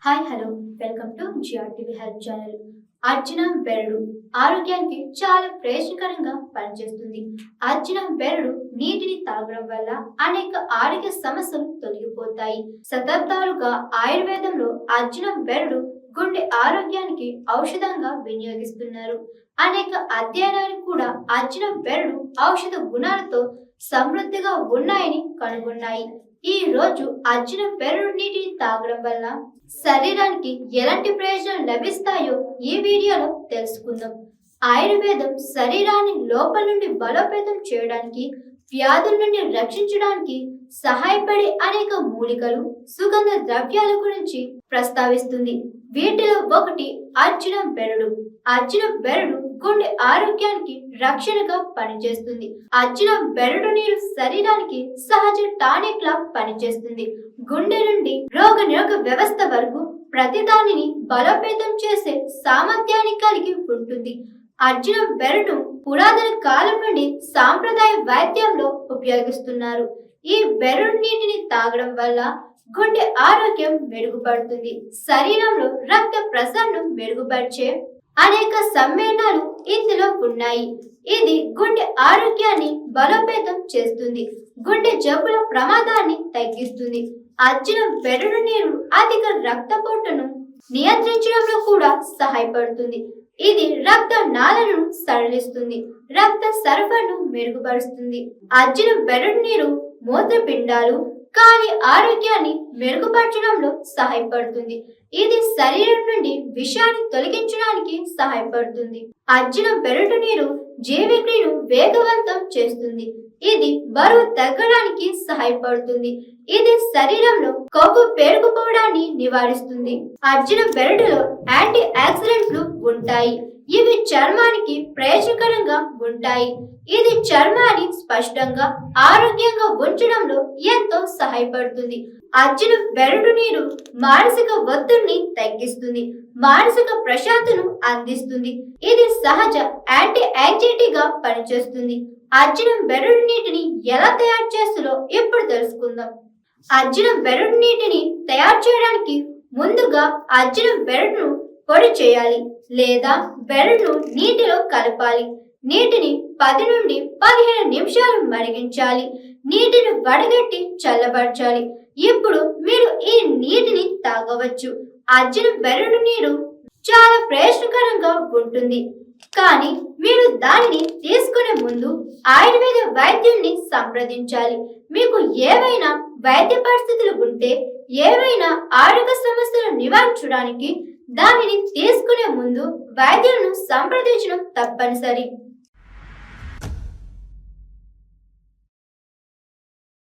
Hi hello welcome to GRTV health channel. అర్జునం బెరడు ఆరోగ్యానికి చాలా ప్రయోజనకరంగా పనిచేస్తుంది. అర్జునం బెరడు నీటిని తాగడం వల్ల అనేక ఆరోగ్య సమస్యలు తొలగిపోతాయి. శతాబ్దాలుగా ఆయుర్వేదంలో అర్జునం బెరడు గుండె ఆరోగ్యానికి ఔషధంగా వినియోగిస్తున్నారు. అనేక అధ్యయనాలు కూడా అర్జునం బెరడు ఔషధ గుణాలతో సమృద్ధిగా ఉన్నాయని కనుగొన్నాయి. ఈ రోజు అర్జునం బెరడు నీటిని తాగడం వల్ల శరీరానికి ఎలాంటి ప్రయోజనాలు లభిస్తాయో ఈ వీడియోలో తెలుసుకుందాం. ఆయుర్వేదం శరీరాన్ని లోపల నుండి బలోపేతం చేయడానికి, వ్యాధుల నుండి రక్షించడానికి సహాయపడే అనేక మూలికలు, సుగంధ ద్రవ్యాల గురించి ప్రస్తావిస్తుంది. వీటిలో ఒకటి అర్జునం బెరడు. అర్జునం బెరడు గుండె ఆరోగ్యానికి రక్షణగా పనిచేస్తుంది. అర్జునం బెరడు నీరు శరీరానికి సహజ టానిక్ లా పనిచేస్తుంది. గుండె నుండి రోగ నిరోధక వ్యవస్థ వరకు ప్రతి దానిని బలోపేతం చేసే సామర్థ్యాన్ని కలిగి ఉంటుంది. అర్జునం బెరడు పురాతన కాలం నుండి సాంప్రదాయ వైద్యంలో ఉపయోగిస్తున్నారు. ఈ బెరడు నీటిని తాగడం వల్ల గుండె ఆరోగ్యం మెరుగుపడుతుంది. శరీరంలో రక్త ప్రసరణను మెరుగుపరిచే అనేక సమ్మేళనాలు ఇందులో ఉన్నాయి. ఇది గుండె ఆరోగ్యాన్ని బలోపేతం చేస్తుంది. గుండె జబ్బుల ప్రమాదాన్ని తగ్గిస్తుంది. అర్జునం బెరడు నీరు అధిక రక్తపోటును నియంత్రించడంలో కూడా సహాయపడుతుంది. ఇది రక్త నాళాలను సడలిస్తుంది, రక్త సరఫరాను మెరుగుపరుస్తుంది. అర్జునం బెరడు నీరు మూత్రపిండాలు, కాలి ఆరోగ్యాన్ని మెరుగుపరచడంలో సహాయపడుతుంది. ఇది శరీరం నుండి విషాన్ని తొలగించడానికి సహాయపడుతుంది. అర్జునం బెరడు నీరు జీవక్రియను వేగవంతం చేస్తుంది. ఇది బరువు తగ్గడానికి సహాయపడుతుంది. ఇది శరీరంలో కొవ్వు పేరుకుపోవడాన్ని నివారిస్తుంది. అర్జునం బెరడులో యాంటీ ఆక్సిడెంట్లు ఉంటాయి. ఇవి చర్మానికి ప్రయోజనకరంగా ఉంటాయి. ఇది చర్మాన్ని స్పష్టంగా, ఆరోగ్యంగా ఉంచడంలో ఎంతో సహాయపడుతుంది. అర్జునం బెరడు నీరు మానసిక ఒత్తిడిని తగ్గిస్తుంది, మానసిక ప్రశాంతతను అందిస్తుంది. ఇది సహజ యాంటీ యాంగ్జైటీగా పనిచేస్తుంది. అర్జునం బెరడు నీటిని ఎలా తయారు చేస్తుందో ఇప్పుడు తెలుసుకుందాం. అర్జునం బెరడు నీటిని తయారు చేయడానికి ముందుగా అర్జునం బెరడును పొడి చేయాలి లేదా బెరడును నీటిలో కలపాలి. నీటిని 10 నుండి 15 నిమిషాలు మరిగించాలి. నీటిని వడగట్టి చల్లబరచాలి. ఇప్పుడు మీరు ఈ నీటిని తాగవచ్చు. అర్జునం బెరడు నీరు చాలా ప్రయోజనకరంగా ఉంటుంది, కానీ మీరు దానిని తీసుకునే ముందు ఆయుర్వేద వైద్యుల్ని సంప్రదించాలి. మీకు ఏవైనా వైద్య పరిస్థితులు ఉంటే, ఏవైనా ఆరోగ్య సమస్యలు నివారించడానికి దానిని తీసుకునే ముందు వైద్యులను సంప్రదించడం తప్పనిసరి.